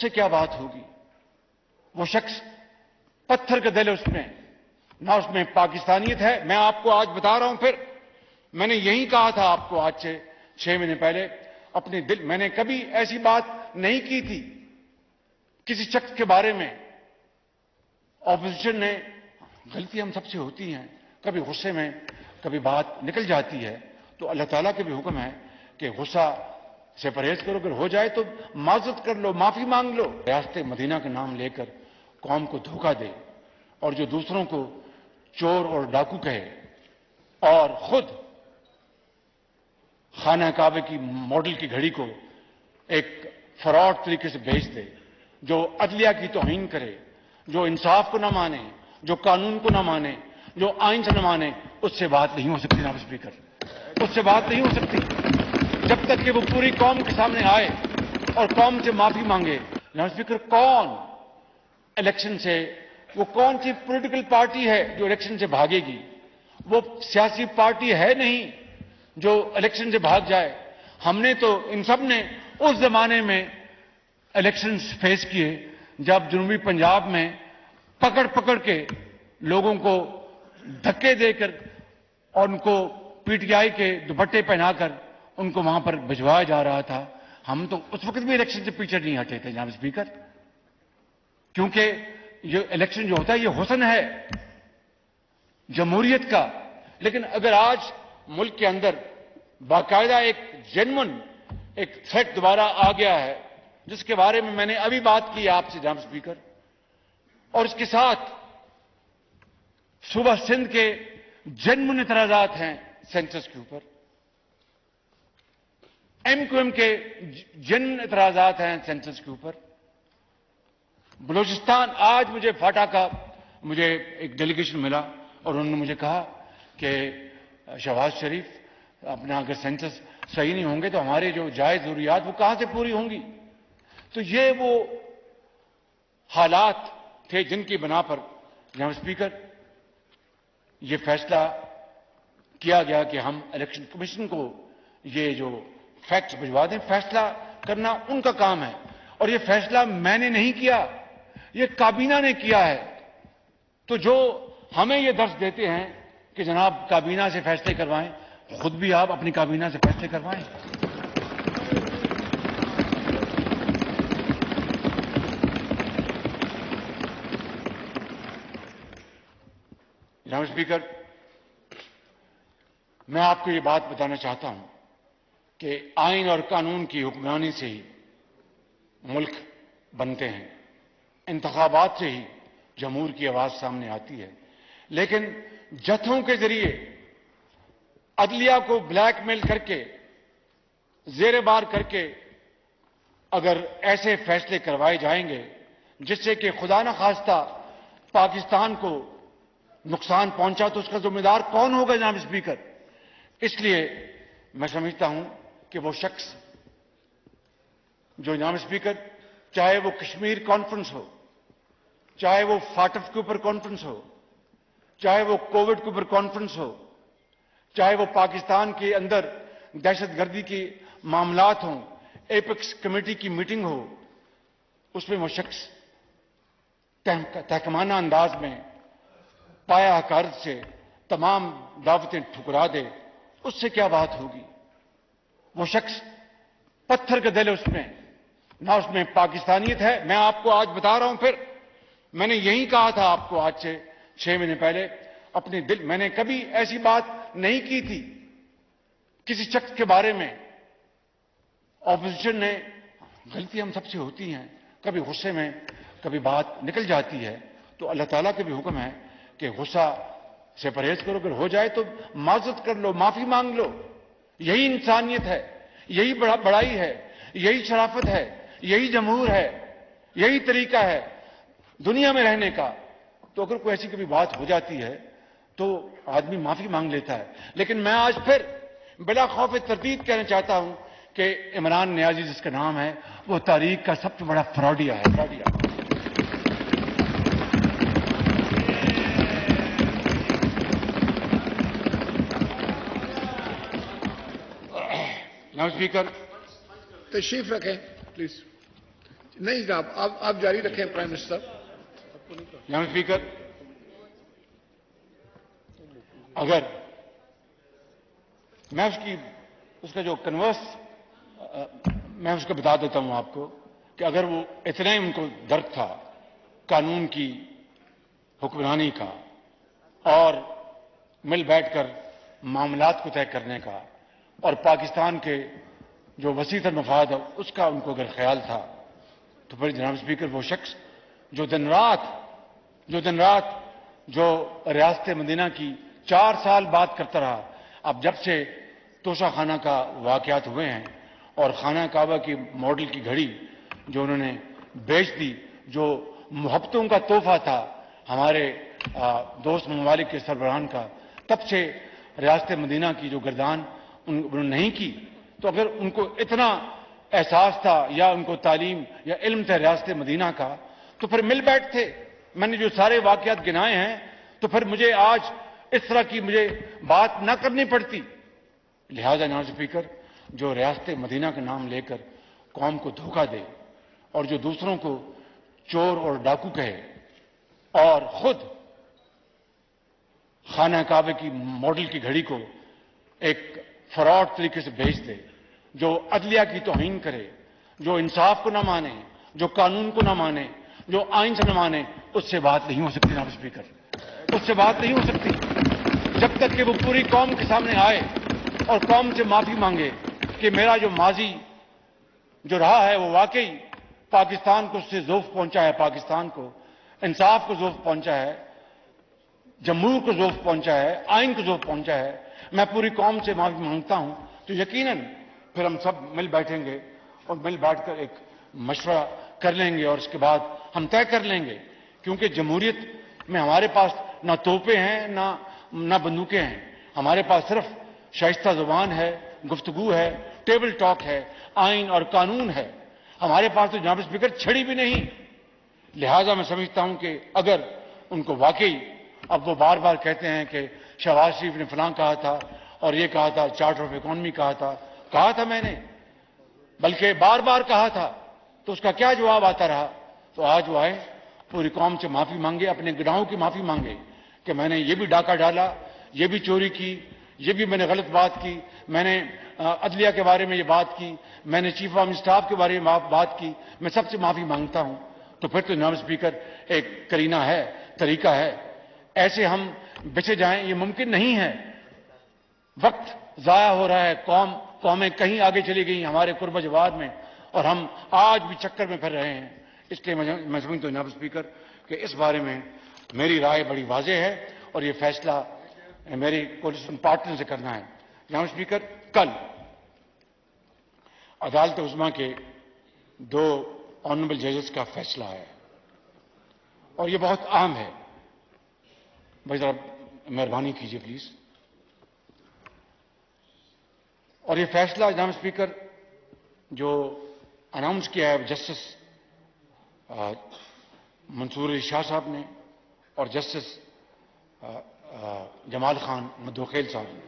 उससे क्या बात होगी। वो शख्स पत्थर का दिल है उसमें, ना उसमें पाकिस्तानियत है। मैं आपको आज बता रहा हूं, फिर मैंने यही कहा था आपको आज से 6 महीने पहले अपने दिल, मैंने कभी ऐसी बात नहीं की थी किसी शख्स के बारे में। ऑपोजिशन ने, गलती हम सबसे होती हैं, कभी गुस्से में कभी बात निकल जाती है, तो अल्लाह ताला के भी हुक्म है कि गुस्सा से परहेज करो, अगर हो जाए तो माजरत कर लो, माफी मांग लो। रियासत मदीना का नाम लेकर कौम को धोखा दे और जो दूसरों को चोर और डाकू कहे और खुद खाना काबे की मॉडल की घड़ी को एक फ्रॉड तरीके से बेच दे, जो अदलिया की तौहीन करे, जो इंसाफ को ना माने, जो कानून को ना माने, जो आइन से न माने, उससे बात नहीं हो सकती जनाब स्पीकर, उससे बात नहीं हो सकती जब तक कि वो पूरी कौम के सामने आए और कौम से माफी मांगे। जनाब स्पीकर, कौन इलेक्शन से, वो कौन सी पॉलिटिकल पार्टी है जो इलेक्शन से भागेगी? वो सियासी पार्टी है नहीं जो इलेक्शन से भाग जाए। हमने तो, इन सब ने उस जमाने में इलेक्शन फेस किए जब जनूबी पंजाब में पकड़ पकड़ के लोगों को धक्के देकर और उनको पीटीआई के दुपट्टे पहनाकर उनको वहां पर भिजवाया जा रहा था। हम तो उस वक्त भी इलेक्शन से पीछे नहीं हटे थे जनाब स्पीकर, क्योंकि ये इलेक्शन जो होता है ये हुस्न है जमहूरियत का। लेकिन अगर आज मुल्क के अंदर बाकायदा एक जेन्युइन एक थ्रेट दोबारा आ गया है, जिसके बारे में मैंने अभी बात की आपसे जनाब स्पीकर, और इसके साथ सूबा सिंध के जेन्युइन इतराजात हैं सेंसस के ऊपर, एमक्यूएम के जेन्युइन इतराजात हैं सेंसस के ऊपर। बलूचिस्तान, आज मुझे फाटा का मुझे एक डेलीगेशन मिला और उन्होंने मुझे कहा कि शहबाज शरीफ, अपना अगर सेंसस सही नहीं होंगे तो हमारे जो जायज जरूरियात वो कहां से पूरी होंगी। तो ये वो हालात थे जिनकी बना पर जनाब स्पीकर ये फैसला किया गया कि हम इलेक्शन कमीशन को ये जो फैक्ट्स भिजवा दें। फैसला करना उनका काम है और ये फैसला मैंने नहीं किया, ये काबीना ने किया है। तो जो हमें ये दर्ज देते हैं कि जनाब काबीना से फैसले करवाएं, खुद भी आप अपनी काबीना से फैसले करवाएं। जनाब स्पीकर, मैं आपको ये बात बताना चाहता हूं कि आइन और कानून की हुक्मरानी से ही मुल्क बनते हैं, इंतखाबात से ही जमहूर की आवाज सामने आती है। लेकिन जत्थों के जरिए अदलिया को ब्लैकमेल करके, जेरे बार करके अगर ऐसे फैसले करवाए जाएंगे जिससे कि खुदा न खास्ता पाकिस्तान को नुकसान पहुंचा, तो उसका जिम्मेदार कौन होगा जनाब स्पीकर? इसलिए मैं समझता हूं कि वो शख्स जो जनाब स्पीकर, चाहे वो कश्मीर कॉन्फ्रेंस हो, चाहे वो फाटफ के ऊपर कॉन्फ्रेंस हो, चाहे वो कोविड के ऊपर कॉन्फ्रेंस हो, चाहे वो पाकिस्तान के अंदर दहशतगर्दी के मामलात हों, एपेक्स कमेटी की मीटिंग हो, उसमें वो शख्स तहकमाना अंदाज में पाया हकारत से तमाम दावतें ठुकरा दे, उससे क्या बात होगी। वो शख्स पत्थर का दिल है उसमें, ना उसमें पाकिस्तानियत है। मैं आपको आज बता रहा हूं, फिर मैंने यही कहा था आपको आज से 6 महीने पहले अपने दिल, मैंने कभी ऐसी बात नहीं की थी किसी शख्स के बारे में। ऑपोजिशन ने, गलती हम सबसे होती हैं, कभी गुस्से में कभी बात निकल जाती है, तो अल्लाह ताला के भी हुक्म है कि गुस्सा से परहेज करो, अगर हो जाए तो माजरत कर लो, माफी मांग लो। यही इंसानियत है, यही बड़ाई है, यही शराफत है, यही जमहूर है, यही तरीका है दुनिया में रहने का। तो अगर कोई ऐसी कभी बात हो जाती है तो आदमी माफी मांग लेता है। लेकिन मैं आज फिर बिला खौफ तरदीद कहना चाहता हूं कि इमरान नियाजी जिसका नाम है, वो तारीख का सबसे बड़ा फ्रॉडिया है, फ्रॉडिया। जनाब स्पीकर, तशरीफ रखें प्लीज। نہیں جناب، آپ جاری رکھیں پرائم منسٹر. جناب اسپیکر، اگر میں اس کا جو کنورس میں اس کا بتا دیتا ہوں آپ کو کہ اگر وہ اتنا ہی ان کو درد تھا قانون کی حکمرانی کا اور مل بیٹھ کر معاملات کو طے کرنے کا اور پاکستان کے جو وسیع تر مفاد ہے اس کا ان کو اگر خیال تھا تو پھر جناب اسپیکر وہ شخص جو دن رات جو ریاست مدینہ کی 4 سال بات کرتا رہا، اب جب سے توشہ خانہ کا واقعات ہوئے ہیں اور خانہ کعبہ کی ماڈل کی گھڑی جو انہوں نے بیچ دی، جو محبتوں کا تحفہ تھا ہمارے دوست ممالک کے سربراہان کا، تب سے ریاست مدینہ کی جو گردان انہوں نے نہیں کی. تو اگر ان کو اتنا احساس تھا یا ان کو تعلیم یا علم تھا ریاست مدینہ کا تو پھر مل بیٹھتے. میں نے جو سارے واقعات گنائے ہیں تو پھر مجھے آج اس طرح کی بات نہ کرنی پڑتی. لہذا جناب اسپیکر، جو ریاست مدینہ کا نام لے کر قوم کو دھوکہ دے اور جو دوسروں کو چور اور ڈاکو کہے اور خود خانہ کعبے کی ماڈل کی گھڑی کو ایک فراڈ طریقے سے بیچ دے، جو عدلیہ کی توہین کرے، جو انصاف کو نہ مانے، جو قانون کو نہ مانے، جو آئین سے نہ مانے، اس سے بات نہیں ہو سکتی جناب اسپیکر. اس سے بات نہیں ہو سکتی جب تک کہ وہ پوری قوم کے سامنے آئے اور قوم سے معافی مانگے کہ میرا جو ماضی جو رہا ہے وہ واقعی پاکستان کو اس سے ذوف پہنچا ہے، پاکستان کو انصاف کو ذوف پہنچا ہے، جمہور کو ذوف پہنچا ہے، آئین کو ذوف پہنچا ہے. میں پوری قوم سے معافی مانگتا ہوں. تو یقیناً پھر ہم سب مل بیٹھیں گے اور مل بیٹھ کر ایک مشورہ کر لیں گے اور اس کے بعد ہم طے کر لیں گے، کیونکہ جمہوریت میں ہمارے پاس نہ توپیں ہیں نہ بندوقیں ہیں. ہمارے پاس صرف شائستہ زبان ہے، گفتگو ہے، ٹیبل ٹاک ہے، آئین اور قانون ہے. ہمارے پاس تو جناب اسپیکر چھڑی بھی نہیں. لہذا میں سمجھتا ہوں کہ اگر ان کو واقعی اب وہ بار بار کہتے ہیں کہ شہباز شریف نے فلاں کہا تھا اور یہ کہا تھا، چارٹر آف اکانومی کہا تھا میں نے، بلکہ بار بار کہا تھا، تو اس کا کیا جواب آتا رہا؟ تو آج وہ آئے، پوری قوم سے معافی مانگے، اپنے گناہوں کی معافی مانگے کہ میں نے یہ بھی ڈاکہ ڈالا، یہ بھی چوری کی، یہ بھی میں نے غلط بات کی، میں نے عدلیہ کے بارے میں یہ بات کی، میں نے چیف آف اسٹاف کے بارے میں بات کی، میں سب سے معافی مانگتا ہوں. تو پھر تو جناب اسپیکر ایک کرینہ ہے، طریقہ ہے. ایسے ہم بچے جائیں یہ ممکن نہیں ہے. وقت ضائع ہو رہا ہے، قومیں کہیں آگے چلی گئی ہمارے قرب جواد میں اور ہم آج بھی چکر میں پھر رہے ہیں. اس لیے میں سمجھتا ہوں جناب اسپیکر کہ اس بارے میں میری رائے بڑی واضح ہے اور یہ فیصلہ میری کولیشن پارٹنر سے کرنا ہے. جناب اسپیکر، کل عدالت عظمیٰ کے 2 آنریبل ججز کا فیصلہ ہے اور یہ بہت اہم ہے. بھائی ذرا مہربانی کیجیے پلیز. اور یہ فیصلہ جناب اسپیکر جو اناؤنس کیا ہے جسٹس منصور علی شاہ صاحب نے اور جسٹس جمال خان مدوخیل صاحب نے.